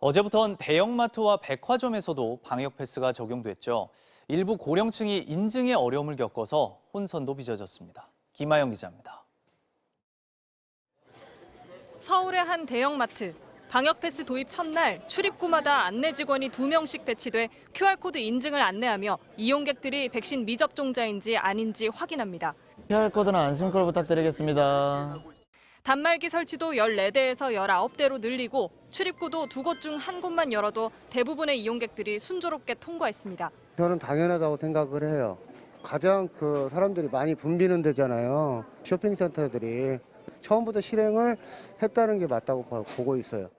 어제부턴 대형마트와 백화점에서도 방역 패스가 적용됐죠. 일부 고령층이 인증에 어려움을 겪어서 혼선도 빚어졌습니다. 김아영 기자입니다. 서울의 한 대형마트. 방역 패스 도입 첫날 출입구마다 안내 직원이 2명씩 배치돼 QR코드 인증을 안내하며 이용객들이 백신 미접종자인지 아닌지 확인합니다. QR코드나 안심콜 부탁드리겠습니다. 단말기 설치도 14대에서 19대로 늘리고 출입구도 2곳 중 1곳만 열어도 대부분의 이용객들이 순조롭게 통과했습니다. 저는 당연하다고 생각을 해요. 가장 사람들이 많이 붐비는 데잖아요. 쇼핑센터들이 처음부터 실행을 했다는 게 맞다고 보고 있어요.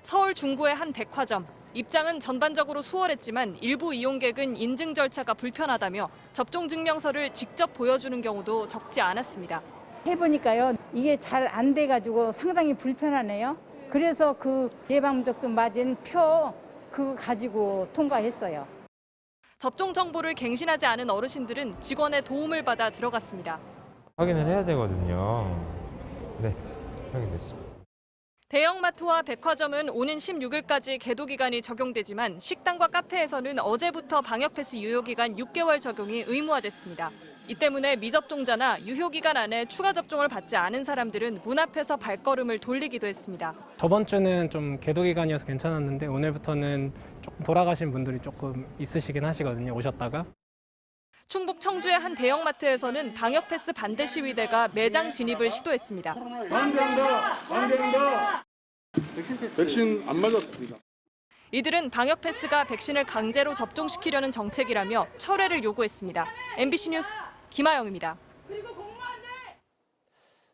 서울 중구의 한 백화점. 입장은 전반적으로 수월했지만 일부 이용객은 인증 절차가 불편하다며 접종 증명서를 직접 보여주는 경우도 적지 않았습니다. 해보니까요, 이게 잘 안 돼가지고 상당히 불편하네요. 그래서 그 예방접종 맞은 표 그거 가지고 통과했어요. 접종 정보를 갱신하지 않은 어르신들은 직원의 도움을 받아 들어갔습니다. 확인을 해야 되거든요. 네, 확인됐습니다. 대형마트와 백화점은 오는 16일까지 계도 기간이 적용되지만 식당과 카페에서는 어제부터 방역 패스 유효 기간 6개월 적용이 의무화됐습니다. 이 때문에 미접종자나 유효 기간 안에 추가 접종을 받지 않은 사람들은 문 앞에서 발걸음을 돌리기도 했습니다. 저번 주는 좀 계도 기간이어서 괜찮았는데 오늘부터는 조금 돌아가신 분들이 조금 있으시긴 하시거든요, 오셨다가. 충북 청주의 한 대형마트에서는 방역 패스 반대 시위대가 매장 진입을 시도했습니다. 안된다. 백신 안 맞았습니다. 이들은 방역 패스가 백신을 강제로 접종시키려는 정책이라며 철회를 요구했습니다. MBC 뉴스 김아영입니다.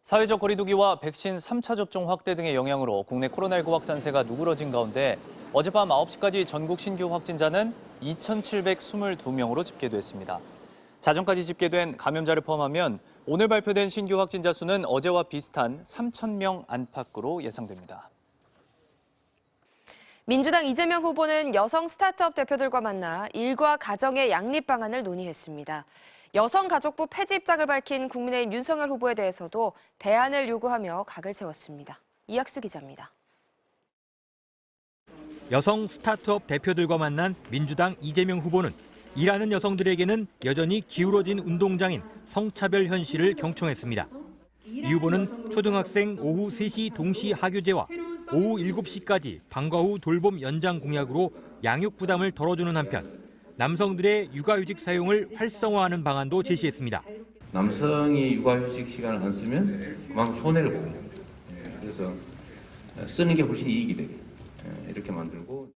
사회적 거리두기와 백신 3차 접종 확대 등의 영향으로 국내 코로나19 확산세가 누그러진 가운데 어젯밤 9시까지 전국 신규 확진자는 2,722명으로 집계됐습니다. 자정까지 집계된 감염자를 포함하면 오늘 발표된 신규 확진자 수는 어제와 비슷한 3,000명 안팎으로 예상됩니다. 민주당 이재명 후보는 여성 스타트업 대표들과 만나 일과 가정의 양립 방안을 논의했습니다. 여성가족부 폐지 입장을 밝힌 국민의힘 윤석열 후보에 대해서도 대안을 요구하며 각을 세웠습니다. 이학수 기자입니다. 여성 스타트업 대표들과 만난 민주당 이재명 후보는 일하는 여성들에게는 여전히 기울어진 운동장인 성차별 현실을 경청했습니다. 이 후보는 초등학생 오후 3시 동시 하교제와 오후 7시까지 방과 후 돌봄 연장 공약으로 양육 부담을 덜어주는 한편 남성들의 육아휴직 사용을 활성화하는 방안도 제시했습니다. 남성이 육아휴직 시간을 안 쓰면 그만큼 손해를 보거든요. 그래서 쓰는 게 훨씬 이익이 되게 이렇게 만들고.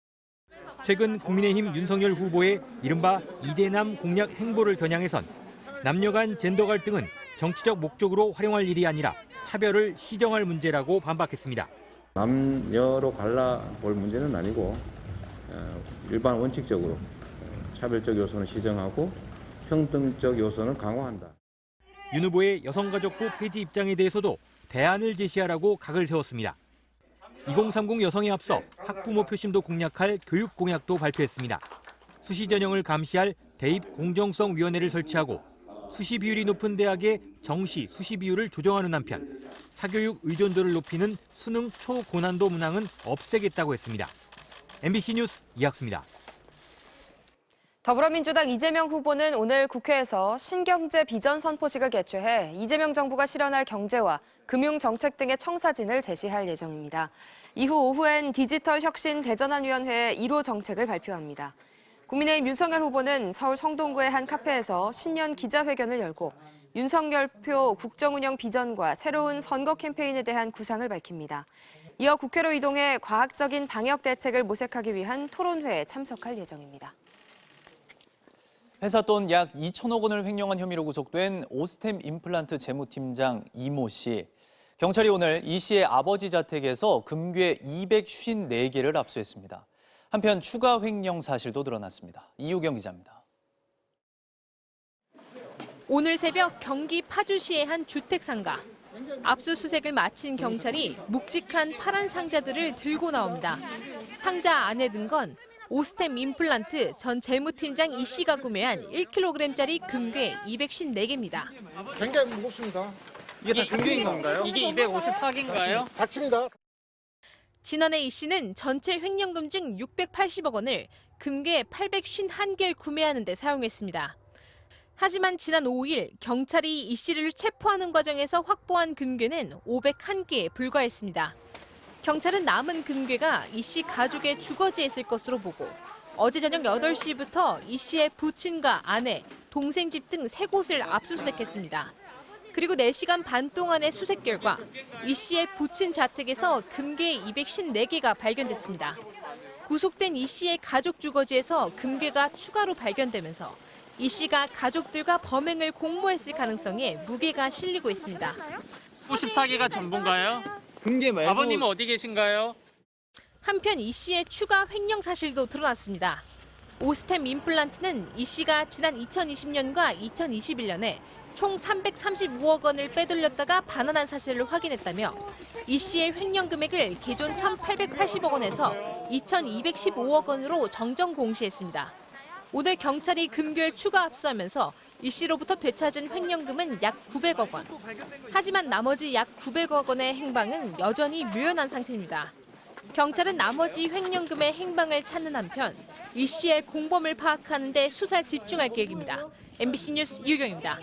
최근 국민의힘 윤석열 후보의 이른바 이대남 공약 행보를 겨냥해선 남녀 간 젠더 갈등은 정치적 목적으로 활용할 일이 아니라 차별을 시정할 문제라고 반박했습니다. 남녀로 갈라볼 문제는 아니고 일반 원칙적으로 차별적 요소는 시정하고 평등적 요소는 강화한다. 윤 후보의 여성가족부 폐지 입장에 대해서도 대안을 제시하라고 각을 세웠습니다. 2030 여성에 앞서 학부모 표심도 공략할 교육 공약도 발표했습니다. 수시 전형을 감시할 대입 공정성위원회를 설치하고 수시 비율이 높은 대학의 정시 수시 비율을 조정하는 한편 사교육 의존도를 높이는 수능 초고난도 문항은 없애겠다고 했습니다. MBC 뉴스 이학수입니다. 더불어민주당 이재명 후보는 오늘 국회에서 신경제 비전 선포식을 개최해 이재명 정부가 실현할 경제와 금융정책 등의 청사진을 제시할 예정입니다. 이후 오후엔 디지털 혁신 대전환위원회 1호 정책을 발표합니다. 국민의힘 윤석열 후보는 서울 성동구의 한 카페에서 신년 기자회견을 열고 윤석열표 국정운영 비전과 새로운 선거 캠페인에 대한 구상을 밝힙니다. 이어 국회로 이동해 과학적인 방역 대책을 모색하기 위한 토론회에 참석할 예정입니다. 회사 돈 약 2천억 원을 횡령한 혐의로 구속된 오스템 임플란트 재무팀장 이모 씨. 경찰이 오늘 이 씨의 아버지 자택에서 금괴 254개를 압수했습니다. 한편 추가 횡령 사실도 드러났습니다. 이유경 기자입니다. 오늘 새벽 경기 파주시의 한 주택 상가. 압수수색을 마친 경찰이 묵직한 파란 상자들을 들고 나옵니다. 상자 안에 든 건 오스템 임플란트 전 재무팀장 이 씨가 구매한 1kg짜리 금괴 254개입니다. 굉장히 무겁습니다. 이게 다 금괴인 건가요? 이게 254개인가요? 받칩니다. 지난해 이 씨는 전체 횡령금 중 680억 원을 금괴 851개를 구매하는 데 사용했습니다. 하지만 지난 5일 경찰이 이 씨를 체포하는 과정에서 확보한 금괴는 501개에 불과했습니다. 경찰은 남은 금괴가 이 씨 가족의 주거지에 있을 것으로 보고 어제 저녁 8시부터 이 씨의 부친과 아내, 동생 집 등 3곳을 압수수색했습니다. 그리고 4시간 반 동안의 수색 결과 이 씨의 부친 자택에서 금괴 254개가 발견됐습니다. 구속된 이 씨의 가족 주거지에서 금괴가 추가로 발견되면서 이 씨가 가족들과 범행을 공모했을 가능성에 무게가 실리고 있습니다. 54개가 전부인가요? 금괴 말고. 아버님은 어디 계신가요? 한편 이 씨의 추가 횡령 사실도 드러났습니다. 오스템 임플란트는 이 씨가 지난 2020년과 2021년에 총 335억 원을 빼돌렸다가 반환한 사실을 확인했다며 이 씨의 횡령 금액을 기존 1,880억 원에서 2,215억 원으로 정정 공시했습니다. 오늘 경찰이 금괴를 추가 압수하면서 이 씨로부터 되찾은 횡령금은 약 900억 원. 하지만 나머지 약 900억 원의 행방은 여전히 묘연한 상태입니다. 경찰은 나머지 횡령금의 행방을 찾는 한편 이 씨의 공범을 파악하는 데 수사에 집중할 계획입니다. MBC 뉴스 유경입니다.